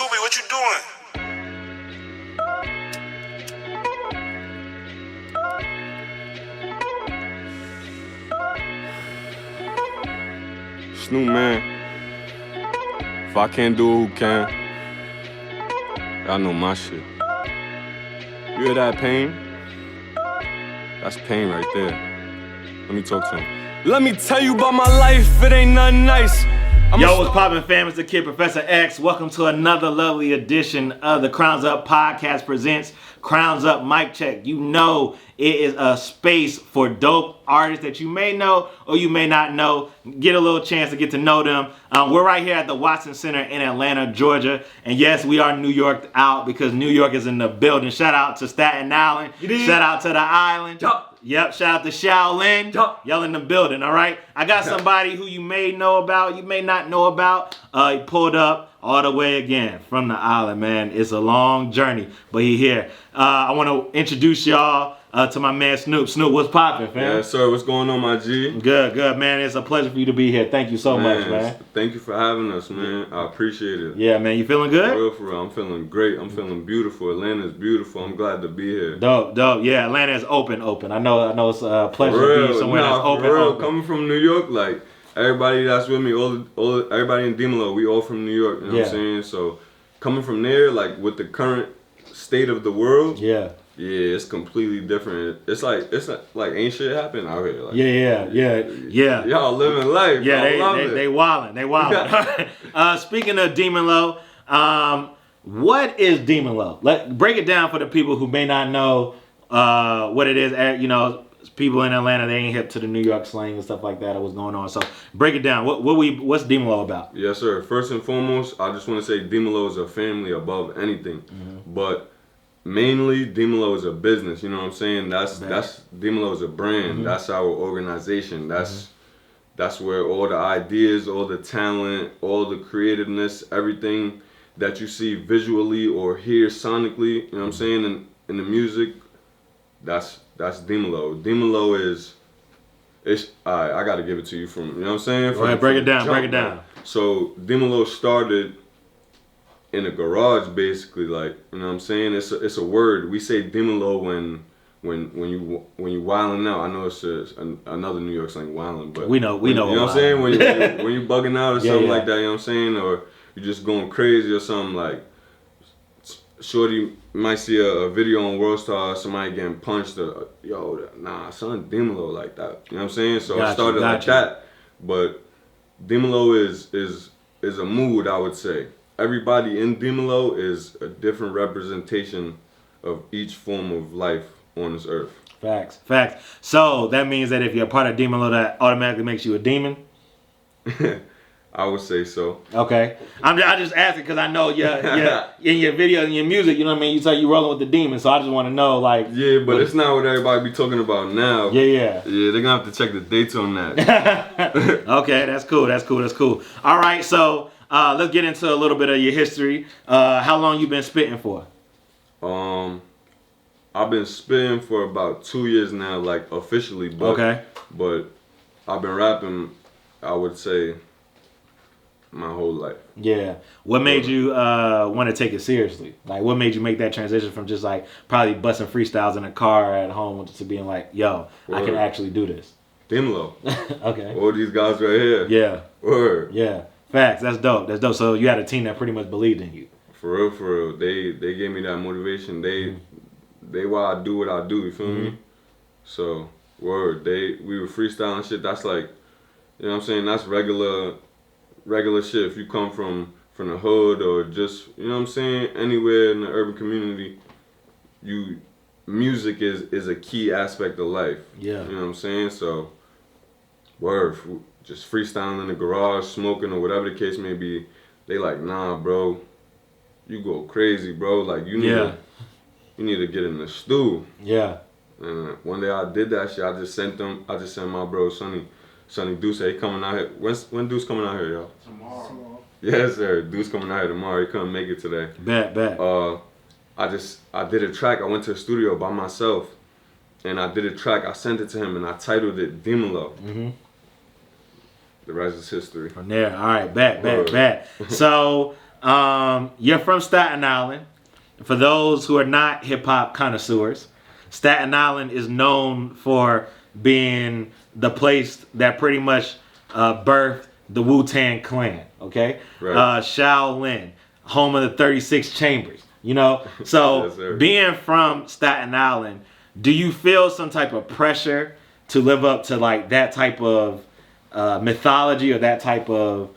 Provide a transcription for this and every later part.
Tubi, what you doing? Snoop, man. If I can't do it, who can? Y'all know my shit. You hear that pain? That's pain right there. Let me talk to him. Let me tell you about my life, it ain't nothing nice. Yo, what's poppin', fam? It's the kid, Professor X. Welcome to another lovely edition of the Crowns Up Podcast presents Crowns Up Mic Check. You know it is a space for dope artists that you may know or you may not know. Get a little chance to get to know them. We're right here at the Watson Center in Atlanta, Georgia. And yes, we are New York out because New York is in the building. Shout out to Staten Island. Shout out to the island. Yep, shout out to Shaolin. Y'all in the building, all right? I got somebody who you may know about, you may not know about. He pulled up all the way again from the island, man. It's a long journey, but he here. I want to introduce y'all to my man Snoop. Snoop, what's poppin', fam? Yeah, sir, what's going on, my G? Good, man. It's a pleasure for you to be here. Thank you so much, man. Thank you for having us, man. I appreciate it. Yeah, man. You feeling good? For real. I'm feeling great. I'm feeling beautiful. Atlanta's beautiful. I'm glad to be here. Dope. Yeah, Atlanta is open. I know it's a pleasure to be somewhere that's open. Coming from New York, like, everybody that's with me, everybody in DeMelo, we all from New York, you know what I'm saying? So, coming from there, like, with the current state of the world, yeah, it's completely different. It's like ain't shit happening out here. Like, yeah. Y'all living life. Yeah, they wildin'. Speaking of DeMelo, what is DeMelo? Break it down for the people who may not know what it is. You know, people in Atlanta, they ain't hip to the New York slang and stuff like that or what's going on. So break it down. What's DeMelo about? Yes, sir. First and foremost, I just want to say DeMelo is a family above anything. Mm-hmm. But mainly, DeMelo is a business. You know what I'm saying? That's DeMelo is a brand. Mm-hmm. That's our organization. That's where all the ideas, all the talent, all the creativeness, everything that you see visually or hear sonically, you know what I'm saying, in the music, that's DeMelo. DeMelo I gotta give it to you from, you know what I'm saying? Go ahead, break it down. So DeMelo started in a garage, basically, like, you know what I'm saying? It's a word. We say DeMelo when you wilding out. I know it's another New York slang, wilding, but we know. You know what I'm saying? When you bugging out or something like that, you know what I'm saying? Or you're just going crazy or something, like, shorty might see a video on World Star, somebody getting punched, son, DeMelo like that. You know what I'm saying? So I started like that. But DeMelo is a mood, I would say. Everybody in DeMelo is a different representation of each form of life on this earth. Facts. So that means that if you're a part of DeMelo, that automatically makes you a demon? I would say so. Okay. I just asking because I know in your video and your music, you know what I mean? You say you rolling with the demon, so I just want to know, like. Yeah, but it's not what everybody be talking about now. Yeah. Yeah, they're gonna have to check the dates on that. Okay, that's cool. All right, so let's get into a little bit of your history. How long you been spitting for? I've been spitting for about 2 years now, like, officially. But I've been rapping, I would say, my whole life. Yeah. What made you want to take it seriously? Like, what made you make that transition from just, like, probably busting freestyles in a car at home to being like, yo, I can actually do this? DeMelo. Okay. All these guys right here. Yeah. Word. Yeah. Facts. That's dope. So you had a team that pretty much believed in you. For real. They gave me that motivation. They why I do what I do, you feel me? So, word. We were freestyling shit. That's like, you know what I'm saying? That's regular shit. If you come from the hood or just, you know what I'm saying, anywhere in the urban community, music is a key aspect of life. Yeah. You know what I'm saying? So, word, just freestyling in the garage, smoking or whatever the case may be, they like, nah, bro, you go crazy, bro. Like, you need to get in the stew. Yeah. And one day I did that shit. I just sent my bro Sonny Deuce, he coming out here. When Deuce coming out here, y'all? Tomorrow. Yes, sir. Deuce coming out here tomorrow. He couldn't make it today. Bet. I did a track. I went to the studio by myself, and I did a track. I sent it to him, and I titled it DeMelo. Mm-hmm. The rest is history. From there, all right, bet. So, you're from Staten Island. For those who are not hip hop connoisseurs, Staten Island is known for being the place that pretty much birthed the Wu-Tang Clan. Okay, Right. Shaolin, home of the 36 Chambers. You know, so Yes, being from Staten Island, do you feel some type of pressure to live up to like that type of mythology or that type of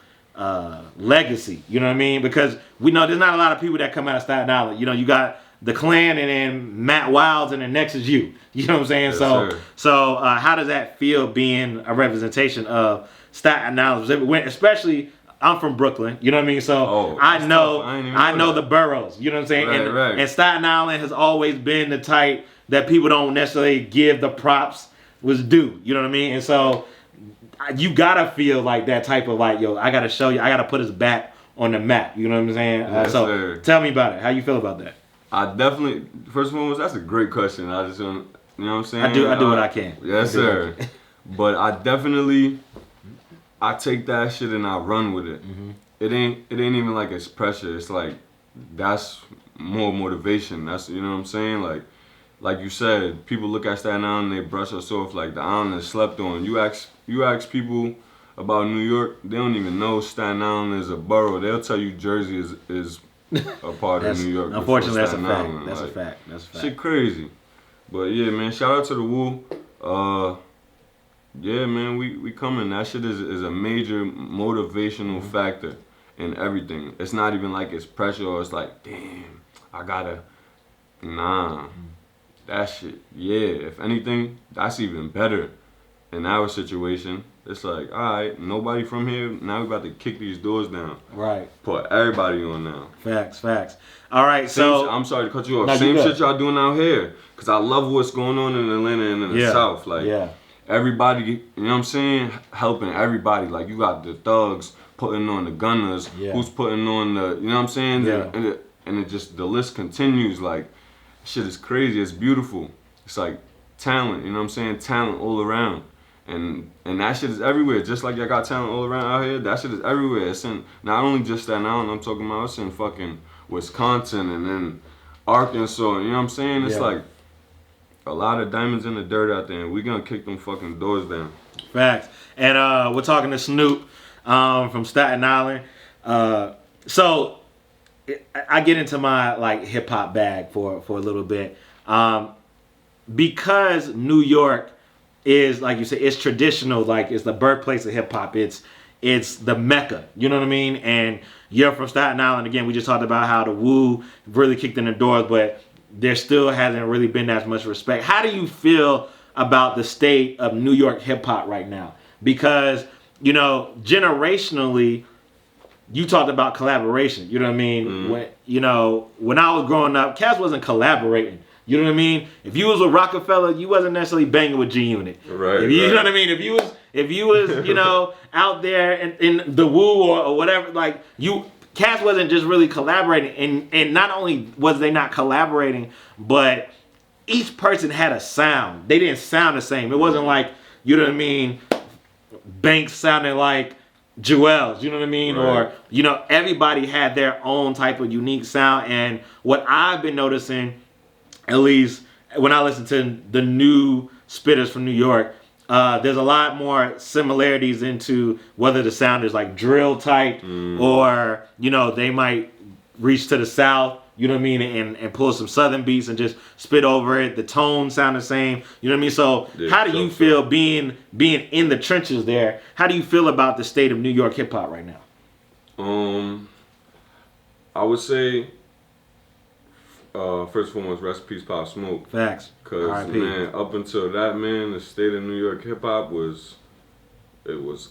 legacy? You know what I mean? Because we know there's not a lot of people that come out of Staten Island. You know, you got the Clan and then Matt Wilds and then next is you. You know what I'm saying? Yes, so sir. so how does that feel being a representation of Staten Island? Especially I'm from Brooklyn, you know what I mean? So I that's know tough. I ain't even I know know that. the boroughs, you know what I'm saying? Right, right. And Staten Island has always been the type that people don't necessarily give the props was due, you know what I mean? And so you gotta feel like that type of like, yo, I gotta show you, I gotta put us back on the map, you know what I'm saying? Yes, So sir. tell me about it. How you feel about that? I definitely, first and foremost, that's a great question. I just want, you know what I'm saying? I do what I can. Yes, I do what I sir. can. But I definitely, I take that shit and I run with it. Mm-hmm. It ain't even like it's pressure. It's like, that's more motivation. That's, you know what I'm saying? Like you said, people look at Staten Island and they brush us off like the island is slept on. You ask people about New York, they don't even know Staten Island is a borough. They'll tell you Jersey is a part of New York. before Unfortunately, that's a Staten fact. Island. That's a Like, fact. That's a fact. shit crazy. But yeah, man, shout out to the Wu. Yeah, man, we coming. That shit is a major motivational factor in everything. It's not even like it's pressure or it's like, damn, I gotta. Nah. That shit, yeah. If anything, that's even better in our situation. It's like, alright, nobody from here, now we about to kick these doors down. Right. Put everybody on now. Facts. All right, Same, so I'm sorry to cut you off. No, you Same good. shit y'all doing out here. Cause I love what's going on in Atlanta and in the South. Like everybody, you know what I'm saying? Helping everybody. Like you got the thugs putting on the gunners, who's putting on the, you know what I'm saying? Yeah. And it just, the list continues. Like, shit is crazy. It's beautiful. It's like talent, you know what I'm saying? Talent all around. And that shit is everywhere. Just like y'all got talent all around out here, that shit is everywhere. It's in not only just Staten Island, I'm talking about, it's in fucking Wisconsin and then Arkansas. You know what I'm saying? It's like a lot of diamonds in the dirt out there, and we gonna kick them fucking doors down. Facts. And we're talking to Snoop from Staten Island. So I get into my like hip hop bag for a little bit. Because New York is, like you said, it's traditional, like it's the birthplace of hip hop. It's the Mecca, you know what I mean? And you're from Staten Island. Again, we just talked about how the Wu really kicked in the doors, but there still hasn't really been as much respect. How do you feel about the state of New York hip hop right now? Because, you know, generationally, you talked about collaboration. You know what I mean? When I was growing up, cats wasn't collaborating. You know what I mean? If you was with Rockefeller, you wasn't necessarily banging with G Unit. Right. You know what I mean? If you was, you know, out there in the Wu or whatever, like cats wasn't just really collaborating, and not only was they not collaborating, but each person had a sound. They didn't sound the same. It wasn't like, you know what I mean, Banks sounding like Jewels, you know what I mean? Right. Or, you know, everybody had their own type of unique sound. And what I've been noticing, at least when I listen to the new spitters from New York, there's a lot more similarities into whether the sound is like drill type or, you know, they might reach to the South, you know what I mean, and pull some Southern beats and just spit over it. The tones sound the same, you know what I mean? So how do you feel being in the trenches there? How do you feel about the state of New York hip hop right now? I would say, first and foremost, rest in peace, Pop Smoke. Facts. Cause R.I.P. man, up until that, man, the state of New York hip hop was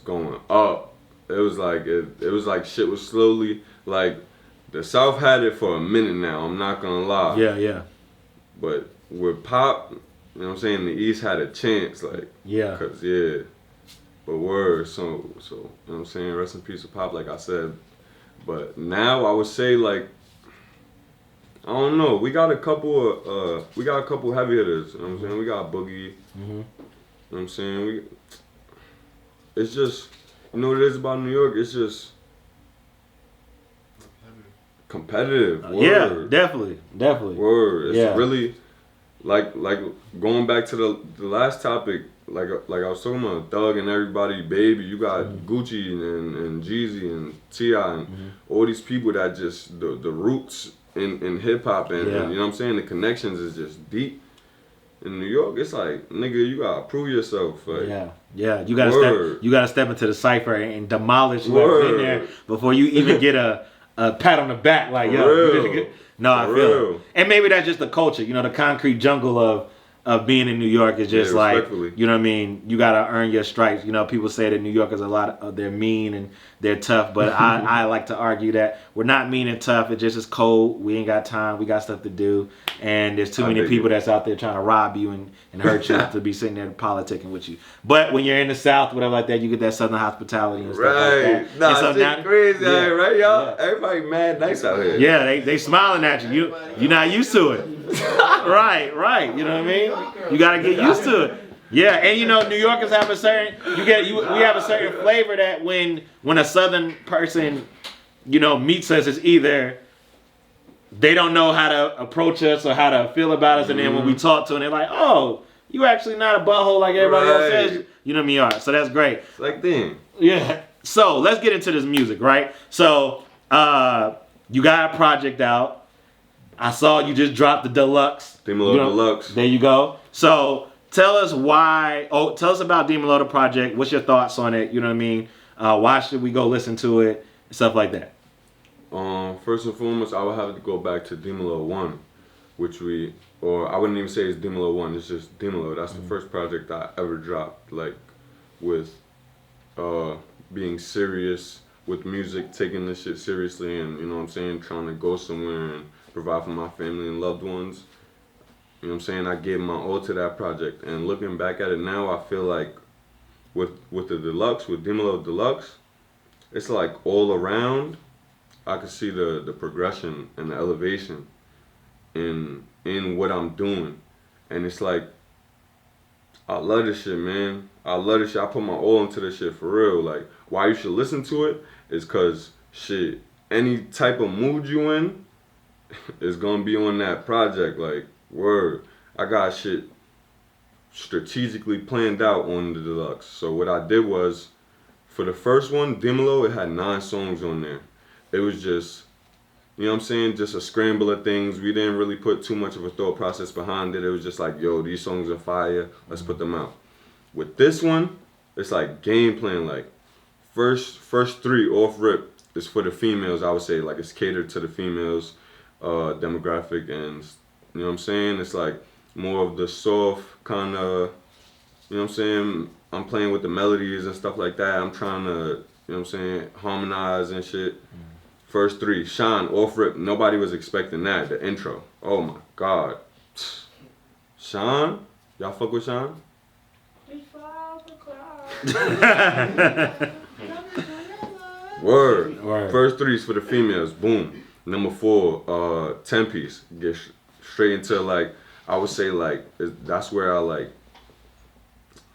going up. It was like shit was slowly like the South had it for a minute now. I'm not gonna lie. Yeah. But with Pop, you know what I'm saying, the East had a chance, like cause but word, so you know what I'm saying, rest in peace to Pop, like I said. But now I would say like, I don't know. We got a couple heavy hitters. You know what I'm saying? We got Boogie. You know what I'm saying? It's just, you know what it is about New York? It's just, competitive. Yeah, definitely. Word. It's really like going back to the last topic. Like I was talking about Thug and everybody, Baby. You got Gucci and Jeezy and T.I. and all these people that just the roots in hip hop and you know what I'm saying. The connections is just deep. In New York, it's like, nigga, you gotta prove yourself. Like, you gotta step into the cipher and demolish what's in there before you even get a pat on the back. Like, yo, I feel it. And maybe that's just the culture, the concrete jungle of being in New York is just like, you know what I mean? You gotta earn your stripes. People say that New Yorkers they're mean and they're tough, but I like to argue that we're not mean and tough. It just is cold. We ain't got time. We got stuff to do, and there's too many people that's out there trying to rob you and hurt you to be sitting there politicking with you. But when you're in the South, whatever like that, you get that Southern hospitality and stuff like that. Nah, it's crazy, right, y'all? Yeah. Everybody mad nice out here. Yeah, they smiling at you. You're not used to it. Right. You know what I mean? You gotta get used to it. Yeah, and New Yorkers have a certain we have a certain flavor that when a Southern person meets us, it's either they don't know how to approach us or how to feel about us, and then when we talk to them, they're like, "Oh, you actually not a butthole like everybody else says." You know what I mean? Are. So that's great. It's like them. Yeah. So let's get into this music, right? So you got a project out. I saw you just dropped the deluxe. Demolo Deluxe. There you go. So tell us tell us about Demolo the project. What's your thoughts on it? You know what I mean? Why should we go listen to it? Stuff like that. First and foremost, I would have to go back to Demolo 1, I wouldn't even say it's Demolo 1, it's just Demolo. That's the first project I ever dropped, like, with being serious with music, taking this shit seriously, and, you know what I'm saying, trying to go somewhere and provide for my family and loved ones. You know what I'm saying? I gave my all to that project, and looking back at it now, I feel like with the deluxe, with Demolo Deluxe, it's like all around, I could see the progression and the elevation in what I'm doing. And it's like, I love this shit, man. I love this shit. I put my all into this shit for real. Like, why you should listen to it is because, shit, any type of mood you in is gonna be on that project. Like, word. I got shit strategically planned out on the deluxe. So what I did was, for the first one, Demolo, it had 9 songs on there. It was just, you know what I'm saying, just a scramble of things. We didn't really put too much of a thought process behind it. It was just like, yo, these songs are fire, let's put them out. With this one, it's like game plan. Like, first 3 off rip is for the females. I would say, like, it's catered to the females demographic, and you know what I'm saying, it's like more of the soft kind of, you know what I'm saying, I'm playing with the melodies and stuff like that. I'm trying to, you know what I'm saying, harmonize and shit. First 3, Sean, off rip, nobody was expecting that, the intro. Oh my God. Sean? Y'all fuck with Sean? Word. First 3's for the females, boom. Number 4, 10-piece. Get straight into, like, I would say, like, that's where I, like,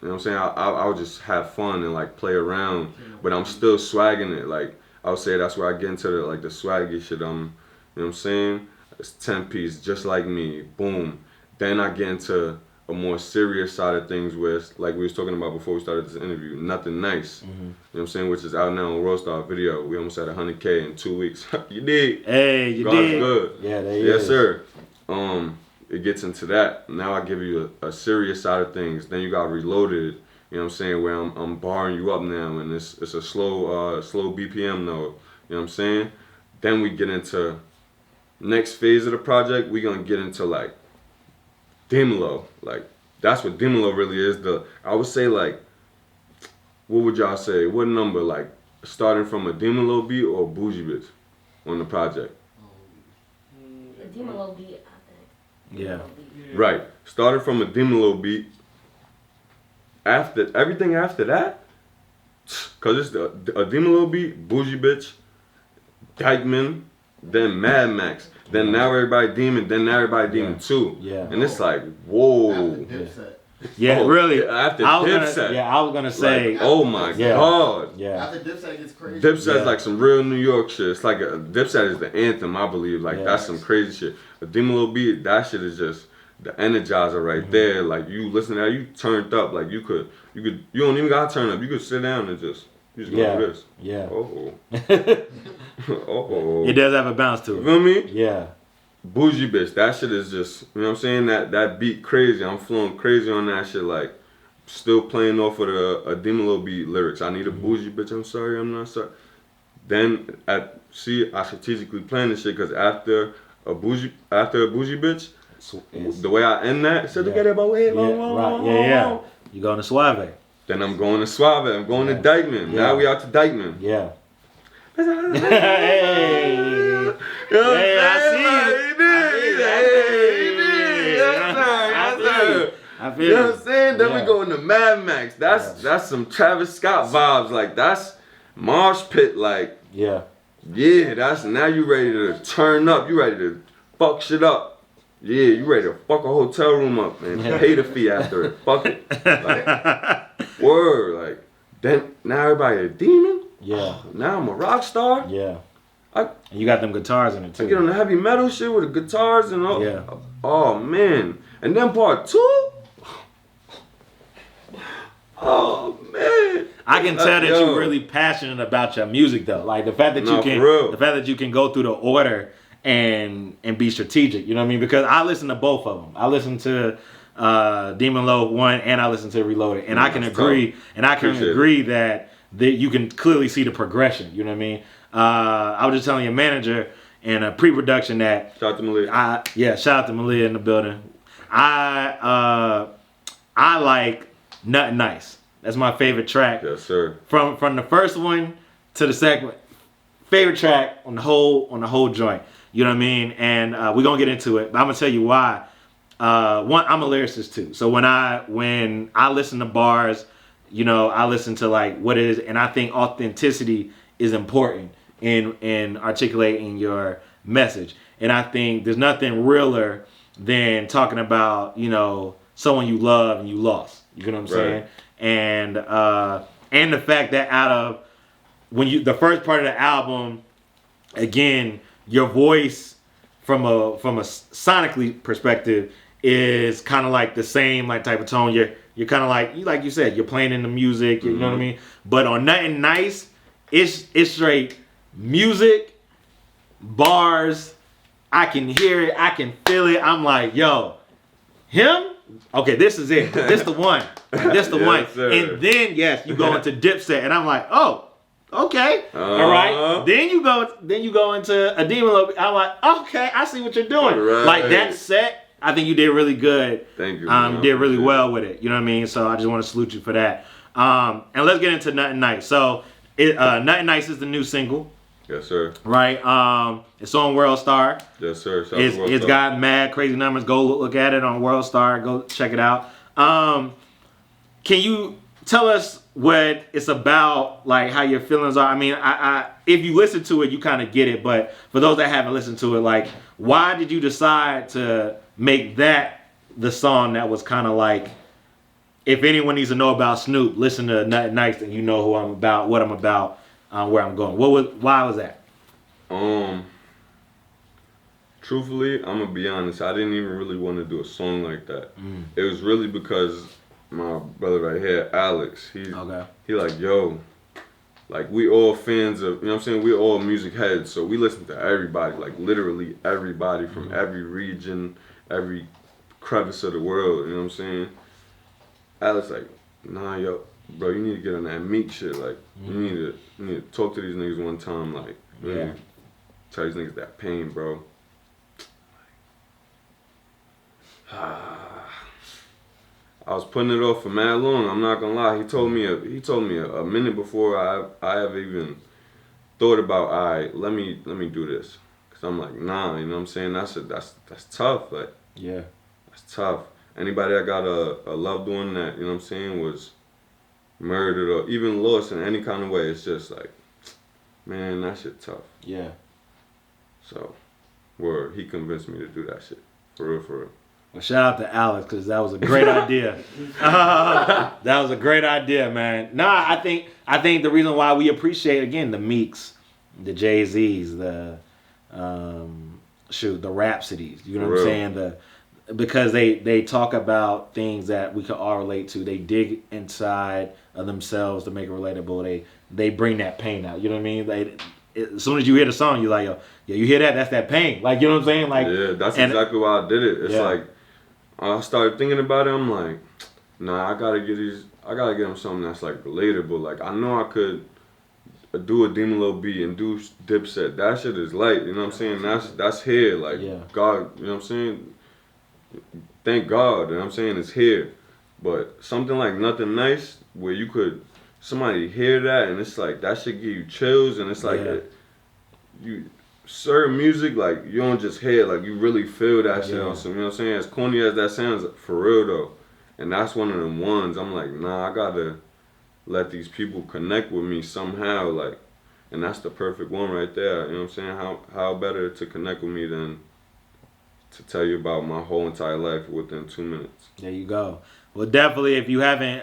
you know what I'm saying, I would just have fun and, like, play around, but I'm still swagging it. Like, I would say that's where I get into the swaggy shit. You know what I'm saying? It's 10-piece, just like me, boom. Then I get into a more serious side of things where, like we was talking about before we started this interview, Nothing Nice. You know what I'm saying? Which is out now on Roadstar video. We almost had 100K in 2 weeks. You did. Hey, you God's did. good. Yeah, there Yes, is. sir. It gets into that. Now I give you a serious side of things. Then you got Reloaded. You know what I'm saying? Where I'm barring you up now, and it's a slow BPM though. You know what I'm saying? Then we get into next phase of the project. We gonna get into like Demolo. Like, that's what Demolo really is. I would say, like, what would y'all say? What number? Like, starting from a Demolo beat or Bougie Bitch on the project? A Demolo beat, I think. Yeah. Right. Started from a Demolo beat. After everything after that, cause it's a Demolo beat, Bougie Bitch, Dykeman, then Mad Max, then Now Everybody Demon, then Now Everybody Demon 2. Yeah. And it's like, whoa. Yeah, really. After I was Dipset. I was gonna say. Like, oh my God. Yeah. After Dipset gets crazy. Dipset's like some real New York shit. It's like Dipset is the anthem, I believe. Like that's some crazy shit. A Demolo beat, that shit is just the energizer right there. Like you listen to that, you turned up. Like you don't even gotta turn up. You could sit down and just go do this. Yeah. Oh. Oh. It does have a bounce to You it. feel me? Yeah. Bougie bitch, that shit is just, you know what I'm saying? That beat crazy. I'm flowing crazy on that shit. Like, still playing off of the Demolo beat lyrics. I need a bougie bitch. I'm sorry, I'm not sorry. Then I strategically planned this shit because after a bougie bitch, the way I end that, said to get it about way, right, You going to Suave. Then I'm going to Suave. I'm going to Dykeman. Now we out to Dykeman. Yeah. Hey. You know what I'm saying? I feel you know what I'm saying? Then we go into Mad Max. That's some Travis Scott vibes. Like that's Marsh Pit. Like that's now you ready to turn up. You ready to fuck shit up. Yeah, you ready to fuck a hotel room up and pay the fee after it. Fuck it. Like, word. Like then now everybody a demon. Yeah. Now I'm a rock star. Yeah. And you got them guitars in it too. I get on the heavy metal shit with the guitars and all. Yeah. Oh man. And then part 2. Oh man. I can tell that you're really passionate about your music though. Like the fact that you can go through the order and be strategic. You know what I mean? Because I listen to both of them. I listen to Demon Low 1 and I listen to Reloaded, and I can agree. Tough. And I can agree that you can clearly see the progression. You know what I mean? I was just telling your manager in a pre-production that shout out to Malia. Shout out to Malia in the building. I like Nothing Nice. That's my favorite track. Yes, sir. From the first one to the second, favorite track on the whole joint. You know what I mean? And we're gonna get into it, but I'm gonna tell you why. One, I'm a lyricist too. So when I listen to bars, you know, I listen to like what it is, and I think authenticity is important in articulating your message. And I think there's nothing realer than talking about, you know, someone you love and you lost. You know what I'm saying? And the fact that out of the first part of the album, again, your voice from a sonically perspective is kind of like the same like type of tone. You're kind of like you said, you're playing in the music. You know what I mean? But on Nothing Nice, it's straight music, bars. I can hear it. I can feel it. I'm like, yo, him? Okay, this is it. This the one. This the one. Sir. And then you go into Dipset, and I'm like, oh, okay, all right. Then you go into a Demon Low. I'm like, okay, I see what you're doing. Right. Like that set, I think you did really good. Thank you. You did really well with it. You know what I mean? So I just want to salute you for that. And let's get into Nothing Nice. So Nothing Nice is the new single. Yes, sir. Right. It's on World Star. Yes, sir. It's got mad crazy numbers. Go look at it on World Star. Go check it out. Can you tell us what it's about? Like how your feelings are. I mean, I if you listen to it, you kind of get it. But for those that haven't listened to it, like, why did you decide to make that the song that was kind of like, if anyone needs to know about Snoop, listen to Nothing Nice, and you know who I'm about, what I'm about. Where I'm going. Why was that? Truthfully, I'm gonna be honest. I didn't even really want to do a song like that. It was really because my brother right here, Alex, he like, yo, like we all fans of, you know what I'm saying? We all music heads, so we listen to everybody, like literally everybody from every region, every crevice of the world. You know what I'm saying? Alex like, nah, yo. Bro, you need to get on that Meek shit. Like, you need to talk to these niggas one time. Like, really tell these niggas that pain, bro. I was putting it off for mad long. I'm not gonna lie. He told me a minute before I have even thought about, all right, let me do this. Cause I'm like, nah, you know what I'm saying? That's tough. Like, that's tough. Anybody that got a loved one that, you know what I'm saying, was murdered or even lost in any kind of way, it's just like, man, that shit tough. Yeah. So, he convinced me to do that shit. For real. Well, shout out to Alex because that was a great idea. That was a great idea, man. Nah, I think the reason why we appreciate again the Meeks, the Jay-Z's, the the Rhapsodies. You know what I'm saying? Because they talk about things that we can all relate to. They dig inside of themselves to make it relatable. They bring that pain out. You know what I mean? As soon as you hear the song, you're like, yo, you hear that? That's that pain. Like, you know what I'm saying? Like, yeah, that's exactly why I did it. It's like I started thinking about it. I'm like, nah, I gotta get them something that's like relatable. Like, I know I could do a Demon Low beat and do Dipset. That shit is light. You know what I'm saying? That's here. Like, God, you know what I'm saying? Thank God, you know what I'm saying, it's here. But something like Nothing Nice, where you could, somebody hear that and it's like, that shit give you chills, and it's like, you certain music, like, you don't just hear it, like, you really feel that shit on some, you know what I'm saying? As corny as that sounds, for real though. And that's one of them ones, I'm like, nah, I gotta let these people connect with me somehow, like, and that's the perfect one right there, you know what I'm saying? How better to connect with me than to tell you about my whole entire life within 2 minutes. There you go. Well, definitely, if you haven't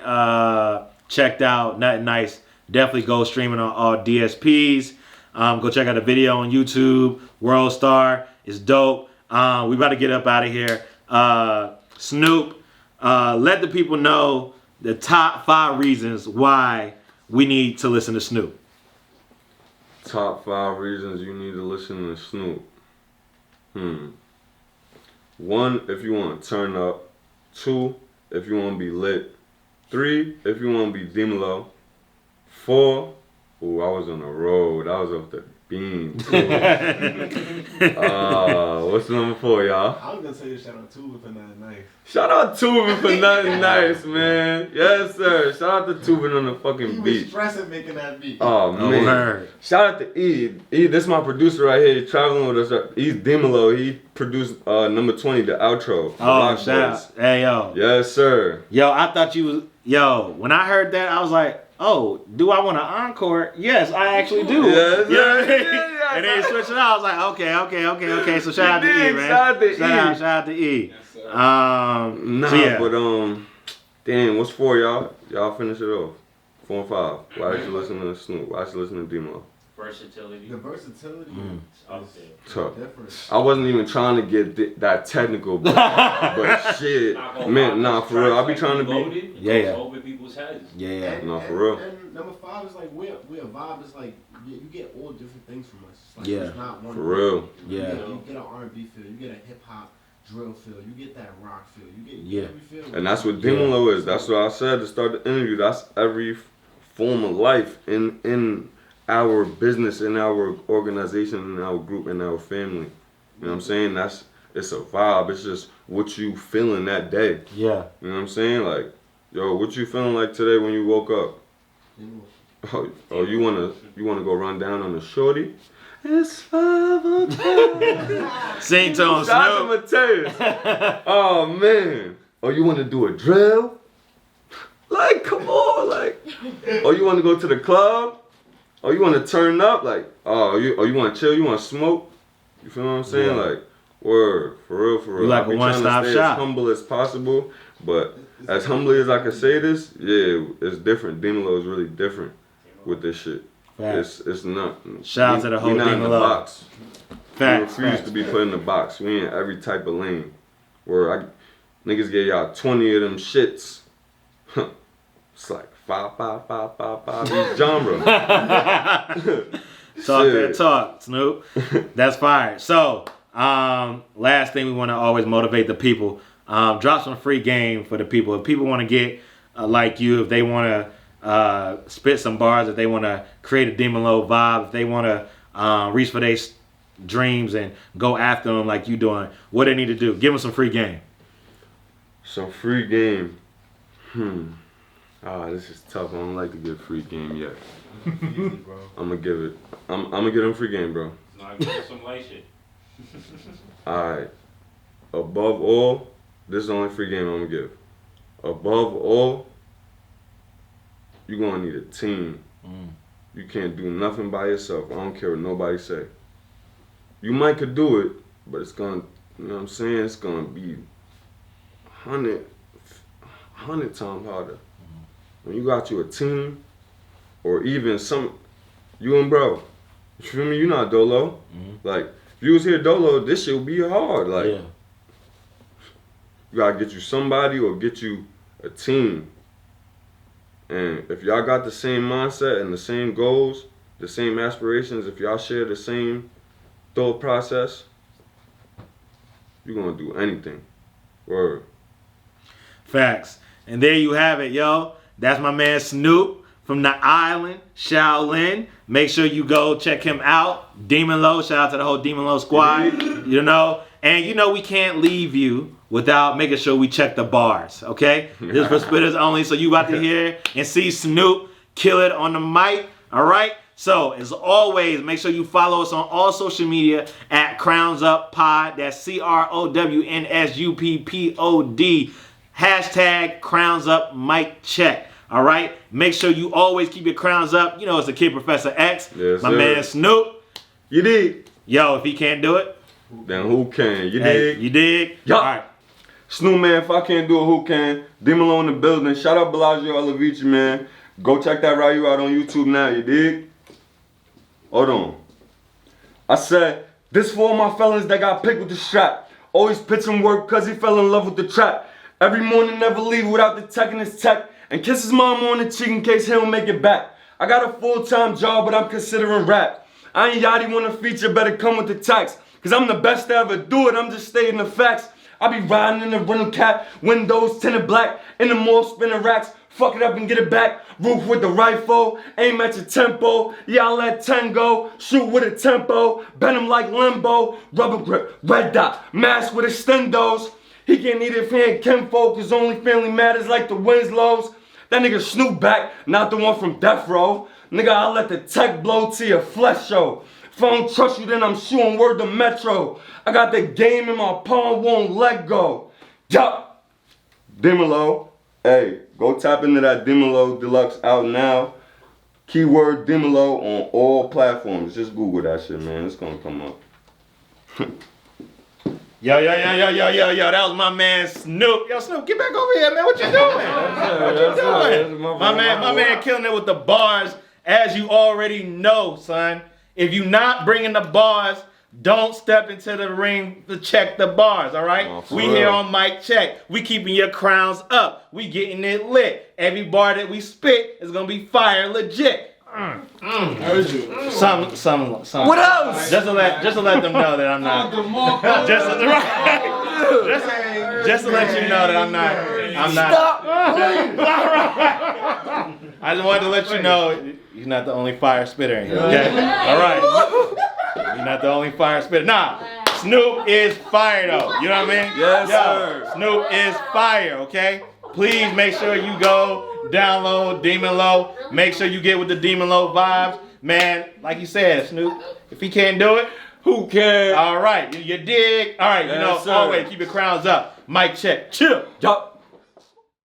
checked out Nothing Nice, definitely go streaming on all DSPs. Go check out the video on YouTube. World Star is dope. We about to get up out of here. Snoop, let the people know the top 5 reasons why we need to listen to Snoop. Top 5 reasons you need to listen to Snoop. 1, if you want to turn up. 2, if you want to be lit. 3, if you want to be Demon Low. 4, ooh, I was on the road. I was off the beam. What's number 4, y'all? I was gonna say shout out Tuba for Nothing Nice. Shout out Tubin for Nothing Nice, man. Yes, sir. Shout out to Tubin on the fucking beat. He was stressing making that beat. Oh, man. Shout out to E. E, this is my producer right here. He's traveling with us. He's Demon Low. He produced number 20, the outro. Oh, shout out. Hey, yo. Yes, sir. Yo, I thought you was... Yo, when I heard that, I was like, oh, do I want an encore? Yes, I actually do. Yes, sir. And then switch it out. I was like, okay. So shout out to E, man. Shout out to E. Damn, what's 4, y'all? Y'all finish it off. 4 and 5. Why did you listen to Snoop? Why did you listen to Demo? Versatility. The versatility is different. I wasn't even trying to get that technical, but shit, man, nah, for real. I be trying to be over people's heads. No, for real. And number 5 is like we're a vibe. Is like you get all different things from us. It's like, it's not one. For real. You get an R&B feel. You get a hip hop drill feel. You get that rock feel. You get every feel. And that's what Demon Low is. That's what I said to start the interview. That's every form of life in our business, in our organization, in our group, in our family. You know what I'm saying? It's a vibe. It's just what you feeling that day. Yeah. You know what I'm saying? Like, yo, what you feeling like today when you woke up? Oh, you wanna go run down on the shorty? It's 5 o'clock. Sing to him, Shout out to Mateus. Oh man. Oh, you wanna do a drill? Like, come on, like. Oh, you wanna go to the club? Oh, you want to turn up? Like, you want to chill? You want to smoke? You feel what I'm saying? Like, word, for real. You like a one-stop shop. As humble as possible, but as humbly as I can say this, it's different. Demon Low is really different with this shit. Facts. It's not. Shout out to the whole Demon Low. We not in the box. Facts. We refuse to be put in the box. We in every type of lane. Where niggas get y'all 20 of them shits. It's like 5, each genre. Talk that talk, Snoop. That's fire. So, last thing we want to always motivate the people. Drop some free game for the people. If people want to get like you, if they want to spit some bars, if they want to create a Demon Low vibe, if they want to reach for their dreams and go after them like you doing, what they need to do? Give them some free game. Some free game. This is tough. I don't like to give free game yet. Easy, bro. I'm gonna give it. I'm gonna give them free game, bro. Nah, give some light shit. Alright. Above all, this is the only free game I'm gonna give. Above all, you're gonna need a team. You can't do nothing by yourself. I don't care what nobody say. You might could do it, but it's gonna, you know what I'm saying? It's gonna be 100 times harder. When you got you a team, or even you and bro, you feel me? You not dolo. Like, if you was here dolo, this shit would be hard. Like, Yeah. you gotta get you somebody or get you a team. And if y'all got the same mindset and the same goals, the same aspirations, if y'all share the same thought process, you're gonna do anything. Word. Facts. And there you have it, yo. That's my man Snoop from the island, Shaolin. Make sure you go check him out. Demon Low, shout out to the whole Demon Low squad. You know, and you know we can't leave you without making sure we check the bars, okay? This is for spitters only, so you about to hear and see Snoop kill it on the mic, all right? So, as always, make sure you follow us on all social media at Crowns Up Pod. That's CROWNSUPPOD. Hashtag Crowns Up Mic Check. All right? Make sure you always keep your crowns up. You know it's the Kid Professor X. Yes, my sir. man Snoop. You dig? Yo, if he can't do it, Then who can? You hey, dig? you dig? Yo. All right. Snoop, man, if I can't do it, who can? Demon Low in the building. Shout out Bellagio Olavici, man. Go check that Ryu out on YouTube now, you dig? Hold on. I said, this for all my felons that got picked with the strap. Always pitching work cause he fell in love with the trap. Every morning never leave without the tech in his tech. And kiss his mom on the cheek in case he don't make it back. I got a full-time job, but I'm considering rap. I ain't Yachty want a feature, better come with the tax. Cause I'm the best to ever do it, I'm just stating the facts. I be riding in the rental cat, windows tinted black, in the mall spinning racks, fuck it up and get it back. Roof with the rifle, aim at your tempo. Yeah, I let 10 go, shoot with a tempo. Bend him like limbo, rubber grip, red dot, mask with extendos. He can't eat if he ain't kinfolk, his only family matters like the Winslows. That nigga Snoop back, not the one from Death Row. Nigga, I let the tech blow to your flesh show. If I don't trust you, then I'm shooting word to Metro. I got the game in my palm, won't let go. Yup. Demon Low. Hey, go tap into that Demon Low Deluxe out now. Keyword Demon Low on all platforms. Just Google that shit, man. It's gonna come up. Yo, that was my man Snoop. Yo, Snoop, get back over here, man. What you doing? What you doing? My man killing it with the bars, as you already know, son. If you not bringing the bars, don't step into the ring to check the bars, all right? We here on Mic Check. We keeping your crowns up. We getting it lit. Every bar that we spit is gonna be fire legit. Some. What else? Just to let them know that I'm not. just to let you know that I'm not. Stop. I just wanted to let you know you're not the only fire spitter in here. Okay? All right. You're not the only fire spitter. Nah. Snoop is fire though. You know what I mean? Yes, sir. Snoop is fire. Okay. Please make sure you go download Demon Low. Make sure you get with the Demon Low vibes. Man, like you said, Snoop, if he can't do it, who can? All right, you dig? All right, Yes, you know, sir. always keep your crowns up. Mic check, chill. Yup.